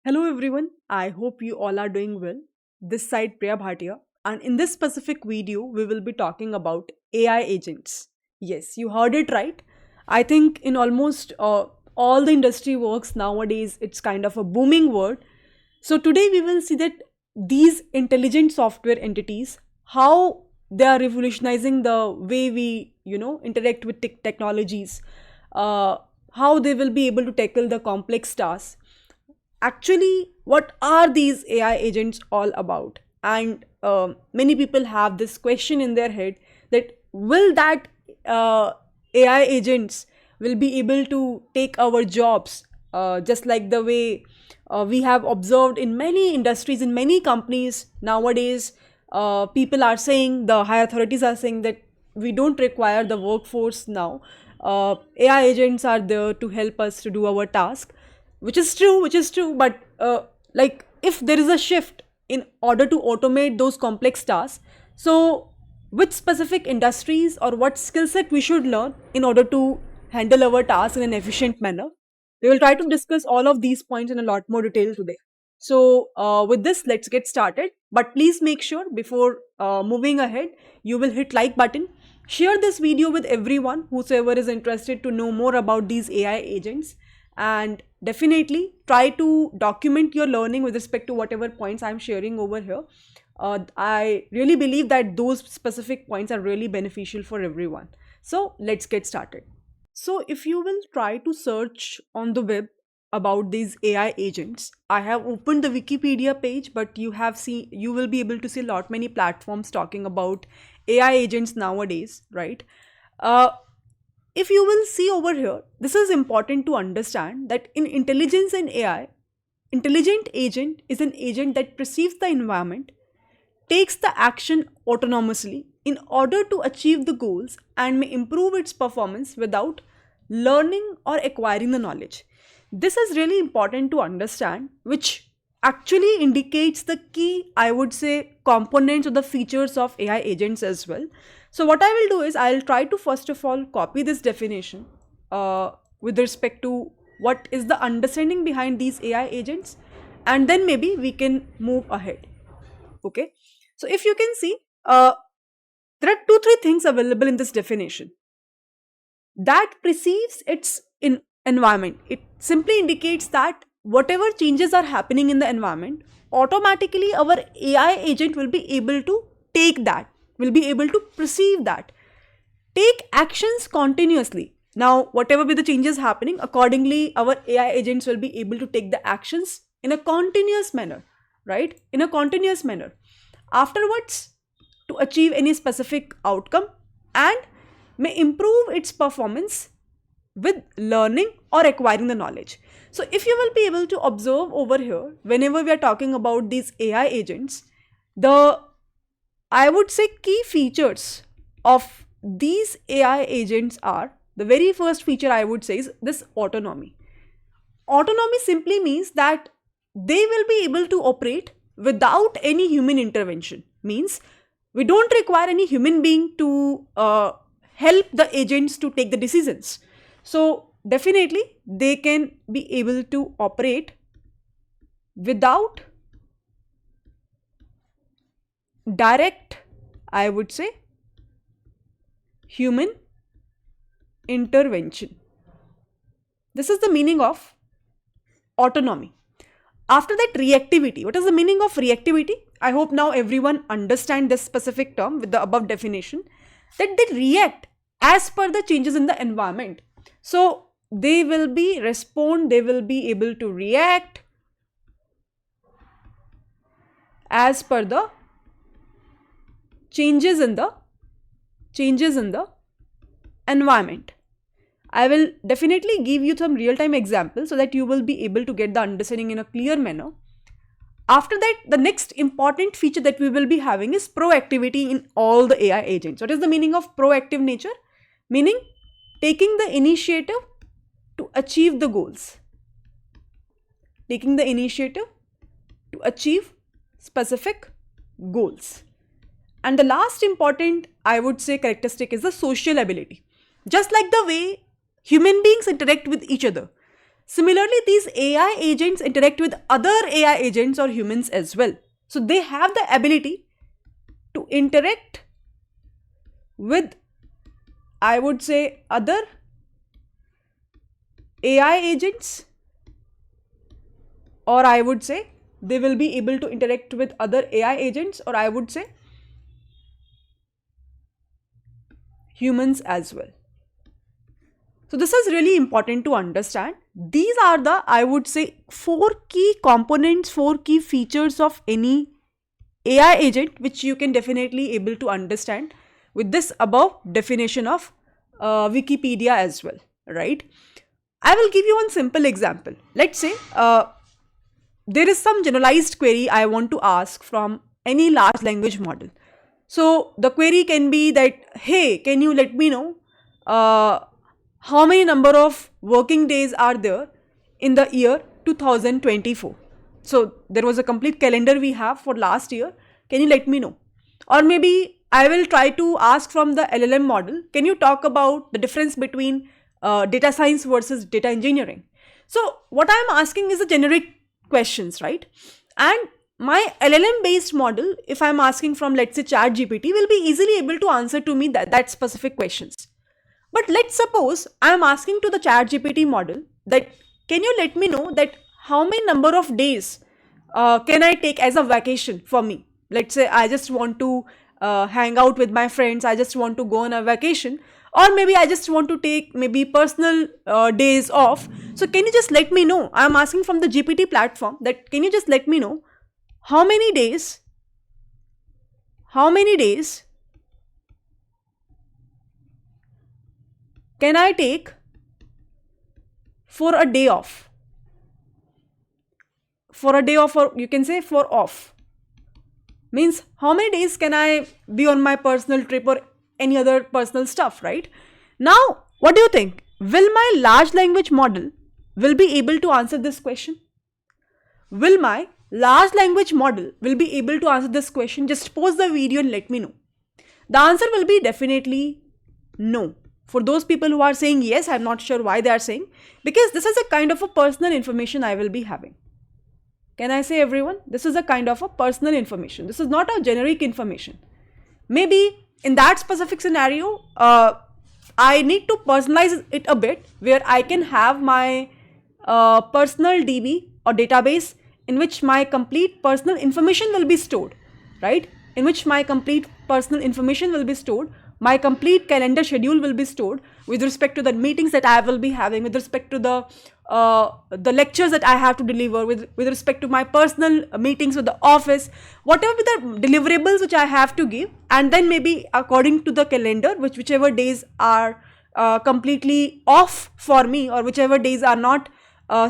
Hello everyone, I hope you all are doing well. This side Priya Bhatia, and in this specific video, we will be talking about AI agents. Yes, you heard it right. I think in almost all the industry works nowadays, it's kind of a booming word. So today we will see that these intelligent software entities, how they are revolutionizing the way we, interact with technologies, uh, how they will be able to tackle the complex tasks. Actually, what are these AI agents all about? And many people have this question in their head that will that uh, AI agents will be able to take our jobs, just like the way we have observed in many industries, in many companies nowadays. People are saying, the higher authorities are saying that we don't require the workforce now. AI agents are there to help us to do our task, which is true, but like if there is a shift in order to automate those complex tasks, so which specific industries or what skill set we should learn in order to handle our tasks in an efficient manner, we will try to discuss all of these points in a lot more detail today. So with this, let's get started, but please make sure before moving ahead, you will hit like button, share this video with everyone whosoever is interested to know more about these AI agents, and definitely try to document your learning with respect to whatever points I'm sharing over here. I really believe that those specific points are really beneficial for everyone. So let's get started. So if you will try to search on the web about these AI agents, I have opened the Wikipedia page, but you will be able to see a lot many platforms talking about AI agents nowadays, right? Uh, if you will see over here, this is important to understand that in intelligence and AI, intelligent agent is an agent that perceives the environment, takes the action autonomously in order to achieve the goals, and may improve its performance without learning or acquiring the knowledge. This is really important to understand, which actually indicates the key, I would say, components or the features of AI agents as well. So, what I will do is I'll try to first of all copy this definition with respect to what is the understanding behind these AI agents, and then maybe we can move ahead. Okay, so if you can see, there are two, three things available in this definition that perceives its environment. It simply indicates that whatever changes are happening in the environment, automatically our AI agent will be able to take that, will be able to perceive that, take actions continuously. Now, whatever be the changes happening, accordingly, our AI agents will be able to take the actions in a continuous manner, right? In a continuous manner. Afterwards, to achieve any specific outcome, and may improve its performance with learning or acquiring the knowledge. So, if you will be able to observe over here, whenever we are talking about these AI agents, the I would say key features of these AI agents are, the very first feature I would say is this autonomy. Autonomy simply means that they will be able to operate without any human intervention. Means we don't require any human being to help the agents to take the decisions. So definitely they can be able to operate without direct, I would say, human intervention. This is the meaning of autonomy. After that, reactivity. What is the meaning of reactivity? I hope now everyone understand this specific term with the above definition, that they react as per the changes in the environment. So they will be able to react as per the changes in the environment. I will definitely give you some real time examples so that you will be able to get the understanding in a clear manner. After that, the next important feature that we will be having is proactivity in all the AI agents. What is the meaning of proactive nature? Meaning taking the initiative to achieve the goals. Taking the initiative to achieve specific goals. And the last important, I would say, characteristic is the social ability. Just like the way human beings interact with each other, Similarly, these AI agents interact with other AI agents or humans as well. So they have the ability to interact with, I would say, other AI agents, or I would say they will be able to interact with other AI agents, or I would say humans as well. So this is really important to understand. These are the, I would say, 4 key components, 4 key features of any AI agent, which you can definitely able to understand with this above definition of Wikipedia as well, right? I will give you one simple example. Let's say there is some generalized query I want to ask from any large language model. So the query can be that, hey, can you let me know how many number of working days are there in the year 2024? So there was a complete calendar we have for last year. Can you let me know? Or maybe I will try to ask from the LLM model, can you talk about the difference between data science versus data engineering? So what I'm asking is a generic questions, right? And my LLM based model, if I'm asking from, let's say, ChatGPT, will be easily able to answer to me that specific questions. But let's suppose I'm asking to the ChatGPT model that, can you let me know that how many number of days can I take as a vacation for me? Let's say I just want to hang out with my friends, I just want to go on a vacation, or maybe I just want to take maybe personal days off. So can you just let me know? I'm asking from the GPT platform that, can you just let me know how many days can I take for a day off? For a day off, or you can say for off. Means how many days can I be on my personal trip or any other personal stuff, right? Now, what do you think? Will my large language model will be able to answer this question? Will my large language model will be able to answer this question? Just pause the video and let me know. The answer will be definitely no. For those people who are saying yes, I'm not sure why they are saying, because this is a kind of a personal information I will be having. Can I say, everyone? This is a kind of a personal information. This is not a generic information. Maybe in that specific scenario, I need to personalize it a bit, where I can have my personal DB or database in which my complete personal information will be stored, right? In which my complete personal information will be stored. My complete calendar schedule will be stored with respect to the meetings that I will be having, with respect to the lectures that I have to deliver, with respect to my personal meetings with the office, whatever the deliverables which I have to give, and then maybe according to the calendar, whichever days are completely off for me, or whichever days are not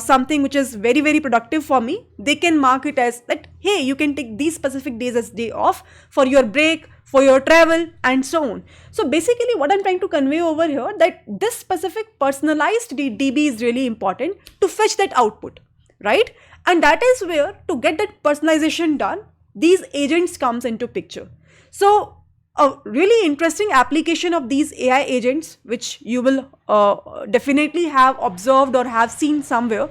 something which is very, very productive for me, they can mark it as that, hey, you can take these specific days as day off for your break, for your travel, and so on. So basically what I'm trying to convey over here, that this specific personalized DB is really important to fetch that output, right? And that is where, to get that personalization done, these agents comes into picture. So a really interesting application of these AI agents, which you will definitely have observed or have seen somewhere,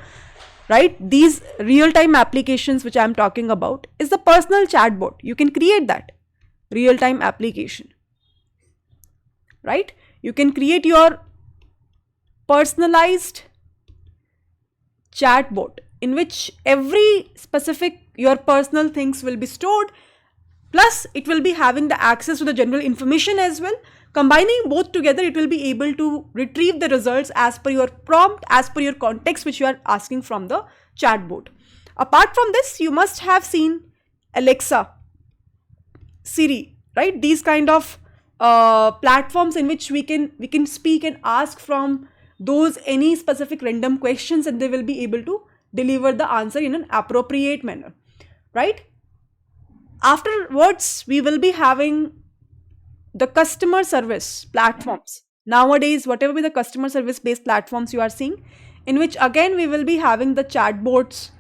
right? These real-time applications which I'm talking about is the personal chatbot. You can create that real-time application, right? You can create your personalized chatbot in which every specific your personal things will be stored, plus it will be having the access to the general information as well. Combining both together, it will be able to retrieve the results as per your prompt, as per your context which you are asking from the chatbot. Apart from this, you must have seen Alexa, Siri, right? These kind of platforms in which we can speak and ask from those any specific random questions, and they will be able to deliver the answer in an appropriate manner, right? Afterwards, we will be having the customer service platforms. Nowadays, whatever be the customer service based platforms you are seeing, in which again we will be having the chatbots,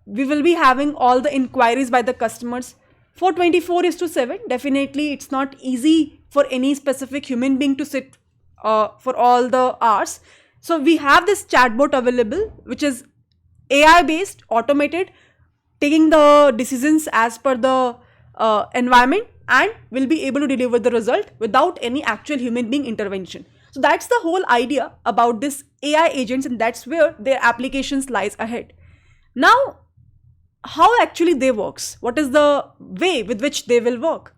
we will be having all the inquiries by the customers for 24/7. Definitely, it's not easy for any specific human being to sit for all the hours. So we have this chatbot available, which is AI based, automated, taking the decisions as per the environment, and will be able to deliver the result without any actual human being intervention. So that's the whole idea about this AI agents, and that's where their applications lies ahead. Now, how actually they works? What is the way with which they will work?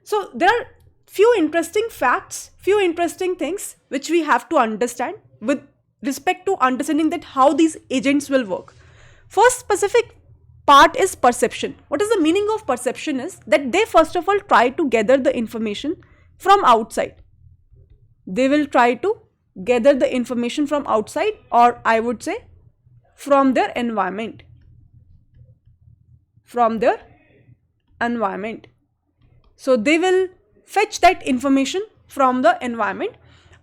So there are few interesting facts, few interesting things which we have to understand with respect to understanding that how these agents will work. First specific part is perception. What is the meaning of perception is that they first of all try to gather the information from outside. They will try to gather the information from outside, or I would say from their environment. From their environment. So they will fetch that information from the environment.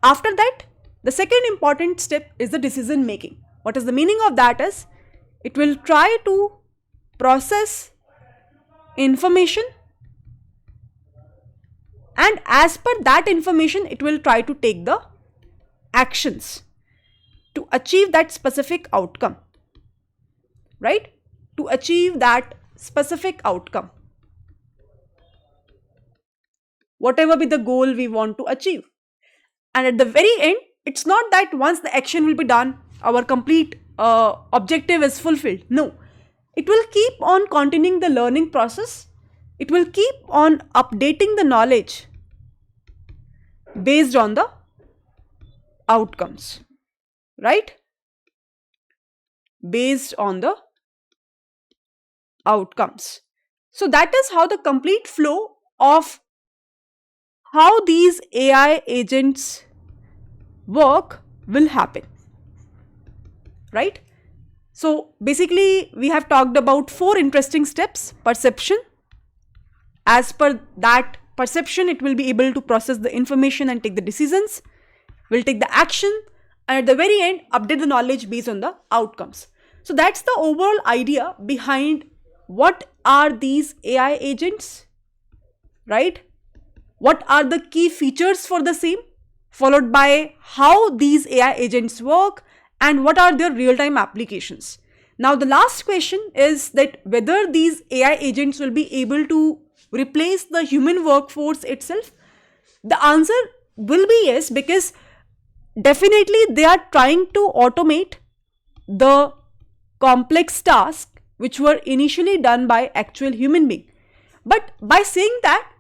After that, the second important step is the decision making. What is the meaning of that is it will try to process information, and as per that information it will try to take the actions to achieve that specific outcome, right? To achieve that specific outcome, whatever be the goal we want to achieve. And at the very end, it's not that once the action will be done, our complete objective is fulfilled. No, it will keep on continuing the learning process. It will keep on updating the knowledge based on the outcomes, right? Based on the outcomes. So that is how the complete flow of how these AI agents work will happen, right? So basically we have talked about 4 interesting steps. Perception. As per that perception, it will be able to process the information and take the decisions, will take the action, and at the very end update the knowledge based on the outcomes. So that's the overall idea behind what are these AI agents, right? What are the key features for the same, followed by how these AI agents work and what are their real-time applications. Now the last question is that whether these AI agents will be able to replace the human workforce itself. The answer will be yes, because definitely they are trying to automate the complex tasks which were initially done by actual human being. But by saying that,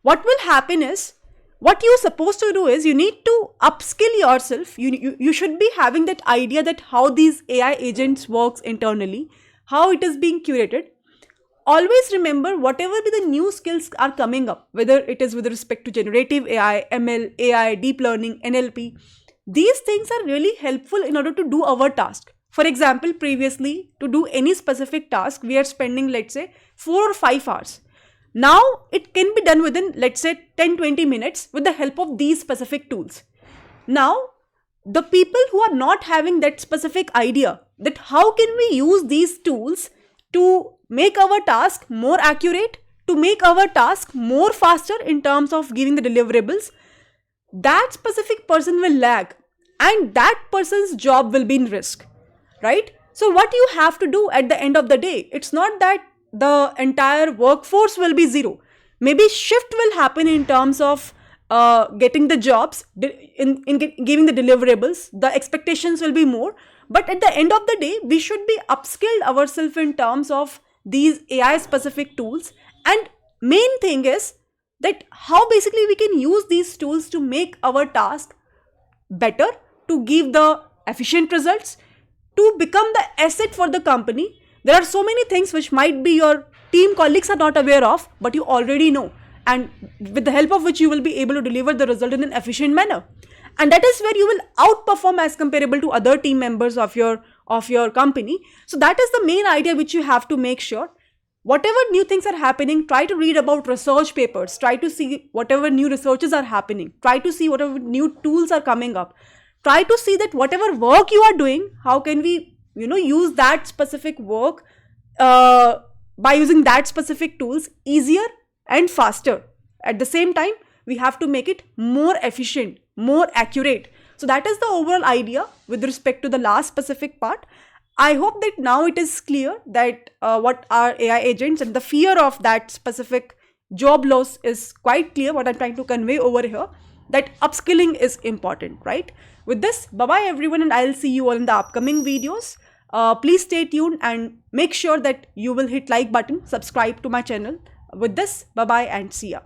what will happen is, what you're supposed to do is you need to upskill yourself. You should be having that idea that how these AI agents works internally, how it is being curated. Always remember, whatever be the new skills are coming up, whether it is with respect to generative AI, ML, AI, deep learning, NLP, these things are really helpful in order to do our task. For example, previously to do any specific task, we are spending, let's say, 4 or 5 hours. Now it can be done within, let's say, 10-20 minutes with the help of these specific tools. Now, the people who are not having that specific idea that how can we use these tools to make our task more accurate, to make our task more faster in terms of giving the deliverables, that specific person will lag and that person's job will be in risk, right? So what you have to do at the end of the day, it's not that the entire workforce will be zero. Maybe shift will happen in terms of getting the jobs, in giving the deliverables, the expectations will be more. But at the end of the day, we should be upskilled ourselves in terms of these AI specific tools. And main thing is that how basically we can use these tools to make our task better, to give the efficient results, to become the asset for the company. There are so many things which might be your team colleagues are not aware of, but you already know, and with the help of which you will be able to deliver the result in an efficient manner. And that is where you will outperform as comparable to other team members of your company. So that is the main idea which you have to make sure. Whatever new things are happening, try to read about research papers, try to see whatever new researches are happening, try to see whatever new tools are coming up, try to see that whatever work you are doing, how can we use that specific work by using that specific tools easier and faster. At the same time, we have to make it more efficient, more accurate, So that is the overall idea with respect to the last specific part. I hope that now it is clear that what are AI agents, and the fear of that specific job loss is quite clear. What I'm trying to convey over here, that upskilling is important, right? With this, bye bye everyone, and I'll see you all in the upcoming videos. Please stay tuned and make sure that you will hit like button, subscribe to my channel. With this, bye bye and see ya.